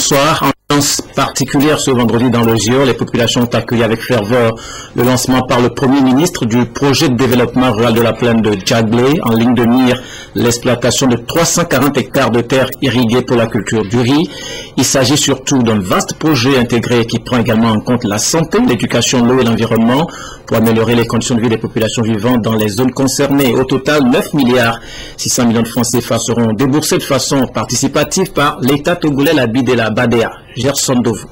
bonsoir. Ambiance particulière ce vendredi dans le Zior. Les populations ont accueilli avec ferveur le lancement par le Premier ministre du projet de développement rural de la plaine de Djaglé, en ligne de mire l'exploitation de 340 hectares de terres irriguées pour la culture du riz. Il s'agit surtout d'un vaste projet intégré qui prend également en compte la santé, l'éducation, l'eau et l'environnement pour améliorer les conditions de vie des populations vivantes dans les zones concernées. Au total, 9 milliards 600 millions de francs CFA seront déboursés de façon participative par l'État togolais, la BID et la BADEA. Gerson Dovo.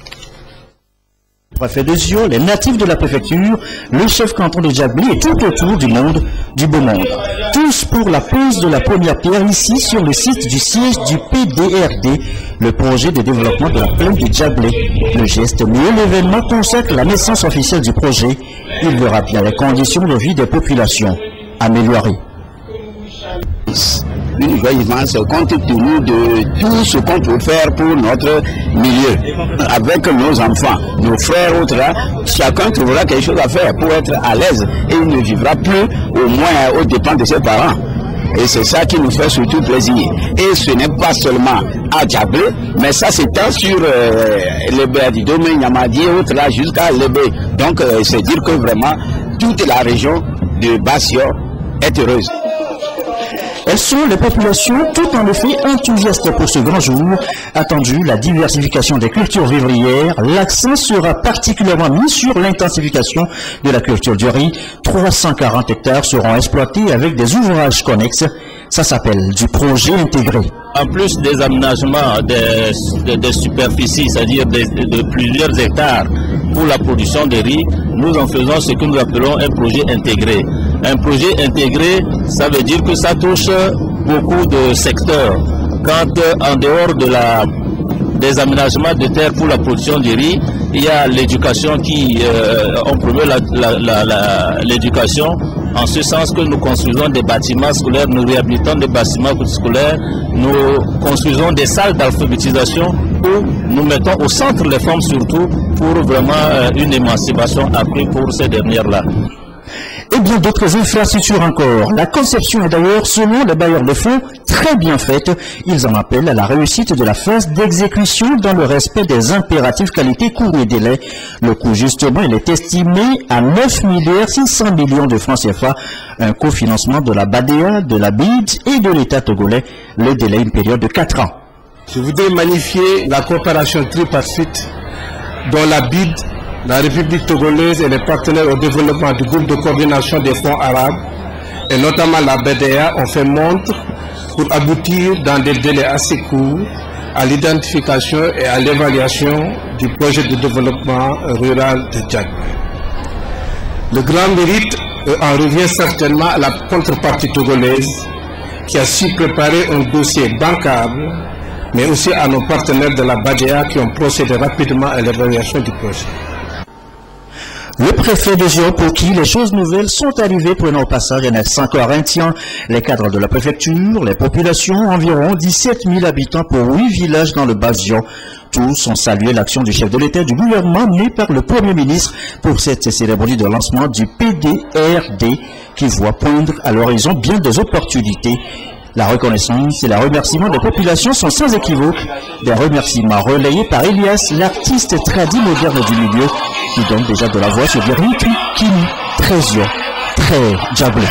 Préfet de Zio, les natifs de la préfecture, le chef canton de Djaglé et tout autour du monde, du beau monde. Tous pour la pose de la première pierre ici sur le site du siège du PDRD, le projet de développement de la plaine de Djaglé. Le geste mieux, l'événement consacre la naissance officielle du projet. Il verra bien les conditions de vie des populations améliorées. Une joyeuse compte tenu de tout ce qu'on peut faire pour notre milieu. Avec nos enfants, nos frères, autres, chacun trouvera quelque chose à faire pour être à l'aise et il ne vivra plus au moins aux dépens de ses parents. Et c'est ça qui nous fait surtout plaisir. Et ce n'est pas seulement à Djaglé, mais ça s'étend sur les du domaine Yamadi et autres là jusqu'à Lébé. Donc c'est dire que vraiment toute la région de Bassio est heureuse. Elles sont les populations tout en effet enthousiastes pour ce grand jour. Attendu la diversification des cultures vivrières, l'accent sera particulièrement mis sur l'intensification de la culture du riz. 340 hectares seront exploités avec des ouvrages connexes. Ça s'appelle du projet intégré. En plus des aménagements des superficies, c'est-à-dire de plusieurs hectares pour la production de riz, nous en faisons ce que nous appelons un projet intégré. Un projet intégré, ça veut dire que ça touche beaucoup de secteurs. Quand en dehors des aménagements de terre pour la production du riz, il y a l'éducation qui, on promeut l'éducation en ce sens que nous construisons des bâtiments scolaires, nous réhabilitons des bâtiments scolaires, nous construisons des salles d'alphabétisation où nous mettons au centre les femmes surtout pour vraiment une émancipation accrue pour ces dernières-là. Et bien d'autres infrastructures encore. La conception est d'ailleurs, selon les bailleurs de fonds, très bien faite. Ils en appellent à la réussite de la phase d'exécution dans le respect des impératifs qualité, coût et délai. Le coût, justement, il est estimé à 9 milliards 600 millions de francs CFA, un cofinancement de la BADEA, de la BID et de l'État togolais. Le délai, une période de 4 ans. Je voudrais magnifier la coopération tripartite dont la BID, la République togolaise et les partenaires au développement du groupe de coordination des fonds arabes, et notamment la BDA, ont fait montre pour aboutir dans des délais assez courts à l'identification et à l'évaluation du projet de développement rural de Djaglé. Le grand mérite en revient certainement à la contrepartie togolaise qui a su préparer un dossier bancable, mais aussi à nos partenaires de la BADEA qui ont procédé rapidement à l'évaluation du projet. Le préfet de Zio, pour qui les choses nouvelles sont arrivées, prenant au passage un accent corinthien, les cadres de la préfecture, les populations, environ 17 000 habitants pour 8 villages dans le Bas-Zio. Tous ont salué l'action du chef de l'État et du gouvernement mené par le Premier ministre pour cette cérémonie de lancement du PDRD qui voit poindre à l'horizon bien des opportunités. La reconnaissance et le remerciement des populations sont sans équivoque. Des remerciements relayés par Elias, l'artiste tradi moderne du milieu, qui donne déjà de la voix sur des rythmes Kini, très Zio, très Djaglé.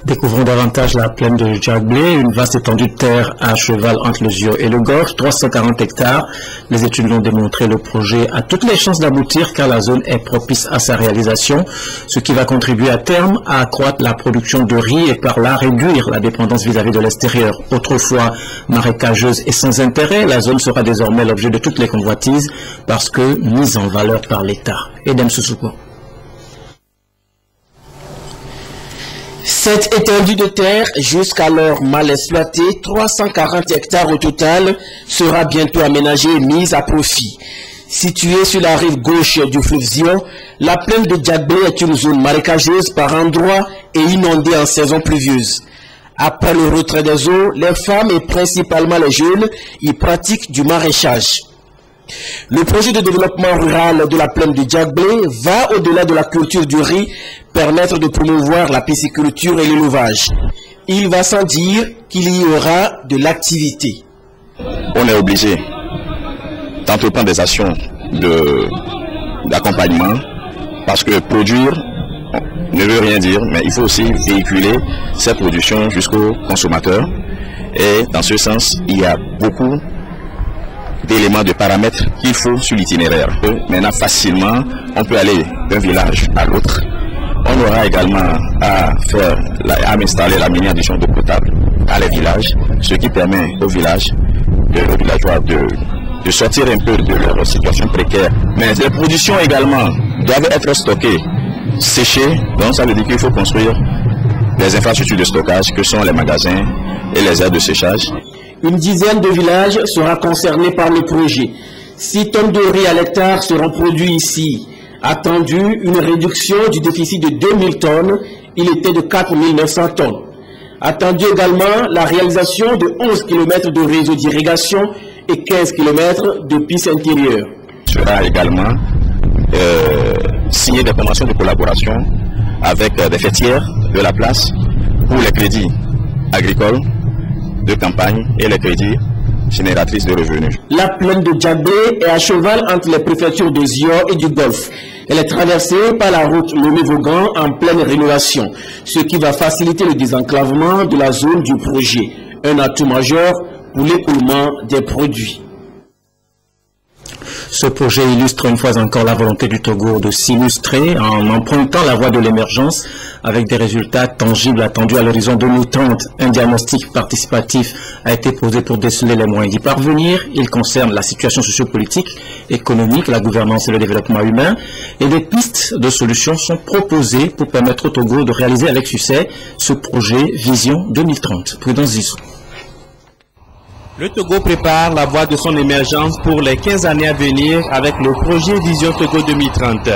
Découvrons davantage la plaine de Djaglé, une vaste étendue de terre à cheval entre le Zio et le Gorge, 340 hectares. Les études l'ont démontré, le projet a toutes les chances d'aboutir car la zone est propice à sa réalisation, ce qui va contribuer à terme à accroître la production de riz et par là réduire la dépendance vis-à-vis de l'extérieur. Autrefois marécageuse et sans intérêt, la zone sera désormais l'objet de toutes les convoitises parce que mise en valeur par l'État. Edem Sousouko. Cette étendue de terre, jusqu'alors mal exploitée, 340 hectares au total, sera bientôt aménagée et mise à profit. Située sur la rive gauche du fleuve Zion, la plaine de Djaglé est une zone marécageuse par endroits et inondée en saison pluvieuse. Après le retrait des eaux, les femmes et principalement les jeunes y pratiquent du maraîchage. Le projet de développement rural de la plaine de Djaglé va au-delà de la culture du riz, permettre de promouvoir la pisciculture et l'élevage. il va sans dire qu'il y aura de l'activité. On est obligé d'entreprendre des actions d'accompagnement parce que produire ne veut rien dire, mais il faut aussi véhiculer ces productions jusqu'aux consommateurs. Et dans ce sens, il y a beaucoup d'éléments, de paramètres qu'il faut sur l'itinéraire. Maintenant, facilement, on peut aller d'un village à l'autre. On aura également à installer la mini-addition d'eau potable à les villages, ce qui permet aux villageois de sortir un peu de leur situation précaire. Mais les productions également doivent être stockées, séchées, donc ça veut dire qu'il faut construire des infrastructures de stockage que sont les magasins et les aires de séchage. Une dizaine de villages sera concernés par le projet. 6 tonnes de riz à l'hectare seront produits ici. Attendu une réduction du déficit de 2000 tonnes, il était de 4900 tonnes. Attendu également la réalisation de 11 km de réseau d'irrigation et 15 km de pistes intérieures. Il sera également signé des conventions de collaboration avec des fêtières de la place pour les crédits agricoles de campagne et les crédits génératrices de revenus. La plaine de Djagbé est à cheval entre les préfectures de Zior et du Golfe. Elle est traversée par la route Lomé-Vogan en pleine rénovation, ce qui va faciliter le désenclavement de la zone du projet. Un atout majeur pour l'écoulement des produits. Ce projet illustre une fois encore la volonté du Togo de s'illustrer en empruntant la voie de l'émergence avec des résultats tangibles attendus à l'horizon 2030. Un diagnostic participatif a été posé pour déceler les moyens d'y parvenir. Il concerne la situation sociopolitique, économique, la gouvernance et le développement humain. Et des pistes de solutions sont proposées pour permettre au Togo de réaliser avec succès ce projet Vision 2030. Prudence Zissou. Le Togo prépare la voie de son émergence pour les 15 années à venir avec le projet Vision Togo 2030.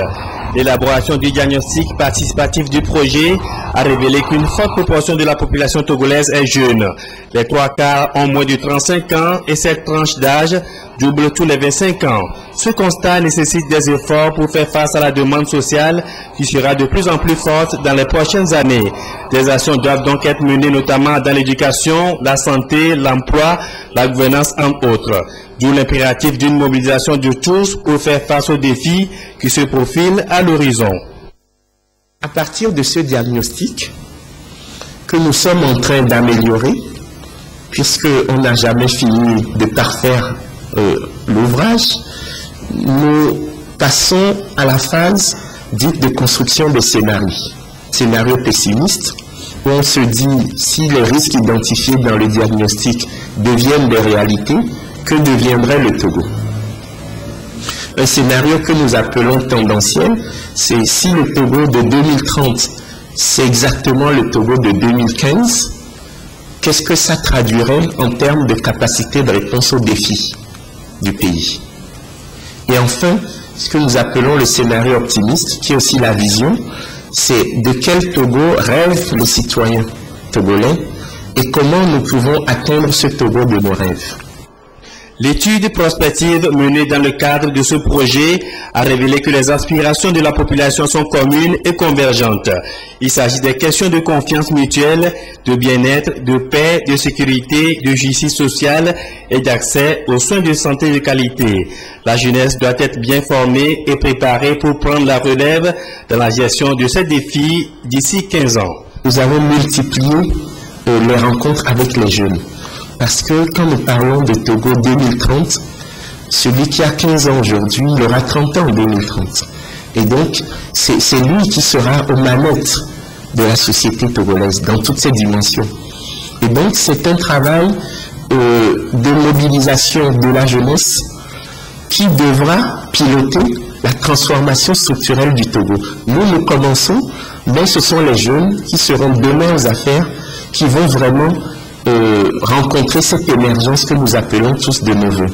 L'élaboration du diagnostic participatif du projet a révélé qu'une forte proportion de la population togolaise est jeune. Les 3/4 ont moins de 35 ans et cette tranche d'âge double tous les 25 ans. Ce constat nécessite des efforts pour faire face à la demande sociale qui sera de plus en plus forte dans les prochaines années. Des actions doivent donc être menées notamment dans l'éducation, la santé, l'emploi, la gouvernance entre autres. D'où l'impératif d'une mobilisation de tous pour faire face aux défis qui se profilent à l'horizon. À partir de ce diagnostic que nous sommes en train d'améliorer, puisqu'on n'a jamais fini de parfaire l'ouvrage, nous passons à la phase dite de construction des scénarios. Scénario pessimiste, où on se dit si les risques identifiés dans le diagnostic deviennent des réalités, que deviendrait le Togo? Un scénario que nous appelons tendanciel, c'est si le Togo de 2030, c'est exactement le Togo de 2015, qu'est-ce que ça traduirait en termes de capacité de réponse aux défis du pays? Et enfin, ce que nous appelons le scénario optimiste, qui est aussi la vision, c'est de quel Togo rêvent les citoyens togolais et comment nous pouvons atteindre ce Togo de nos rêves. L'étude prospective menée dans le cadre de ce projet a révélé que les aspirations de la population sont communes et convergentes. Il s'agit des questions de confiance mutuelle, de bien-être, de paix, de sécurité, de justice sociale et d'accès aux soins de santé de qualité. La jeunesse doit être bien formée et préparée pour prendre la relève dans la gestion de ces défis d'ici 15 ans. Nous avons multiplié les rencontres avec les jeunes. Parce que quand nous parlons de Togo 2030, celui qui a 15 ans aujourd'hui, il aura 30 ans en 2030. Et donc, c'est lui qui sera aux manettes de la société togolaise dans toutes ses dimensions. Et donc, c'est un travail de mobilisation de la jeunesse qui devra piloter la transformation structurelle du Togo. Nous commençons, mais ce sont les jeunes qui seront demain aux affaires, qui vont vraiment rencontrer cette émergence que nous appelons tous de nos vœux.